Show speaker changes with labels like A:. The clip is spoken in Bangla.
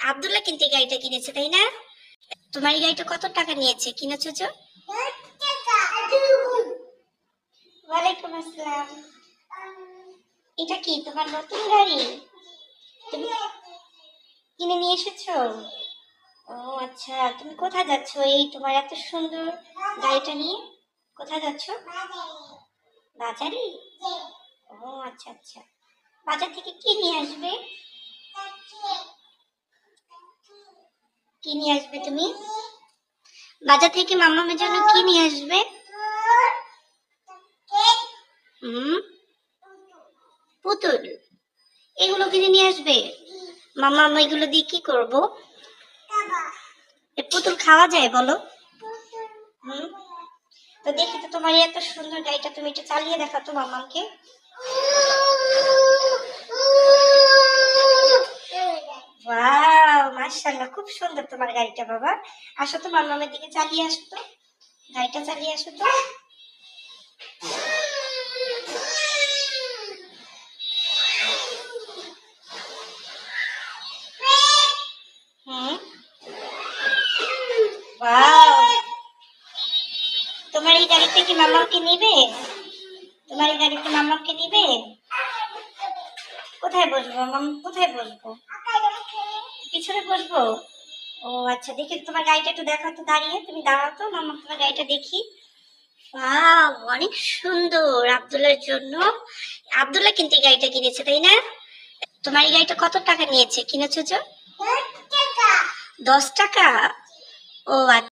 A: আব্দুল্লাহ কিন্তু এই গাড়িটা কিনেছে, তাই না? তোমার এই গাড়িটা কত টাকা নিয়েছে, কিনেছো যে? ওয়ালাইকুম আসসালাম। এটা কি তোমার নতুন গাড়ি? তুমি কিনে নিয়ে এসেছো? ও আচ্ছা, তুমি কোথায় যাচ্ছ এই তোমার এত সুন্দর গাড়িটা নিয়ে? কোথায় যাচ্ছ? বাজারে? ও আচ্ছা আচ্ছা। বাজার থেকে কি নিয়ে আসবে? কি নিয়ে আসবে তুমি? বাজার থেকে মামামের জন্য কি নিয়ে আসবে? হুম, পুতুল। এগুলো কিনে নিয়ে আসবে? মামাম এগুলো দিয়ে কি করবো? এ পুতুল খাওয়া যায় বলো? হুম, তো দেখি তো তোমার এই এত সুন্দর গাড়িটা, তুমি একটু চালিয়ে দেখাও তো মামামকে। ওয়াও, মাশাআল্লাহ, খুব সুন্দর তোমার গাড়িটা বাবা। আসো তো মামামের দিকে, চালিয়ে আসো তো, গাড়িটা চালিয়ে আসো তো। হুম, ওয়াও, তোমার এই গাড়িতে কি মামামকে নিবে? তোমার এই গাড়িতে মামামকে নিবে? কোথায় বসবো মামাম, কোথায় বসবো? পিছনে বসবো? ও আচ্ছা, দেখি তোমার গাড়িটা একটু দেখাও তো, দাঁড়িয়ে তুমি দাঁড়াও তো মামাম, তোমার গাড়িটা দেখি। ওয়াও, অনেক সুন্দর আব্দুল্লাহর জন্য। আব্দুল্লাহ কিন্তু এই গাড়িটা কিনেছে, তাই না? তোমার এই গাড়িটা কত টাকা নিয়েছে, কিনেছো যে? 10 টাকা। ও আচ্ছা।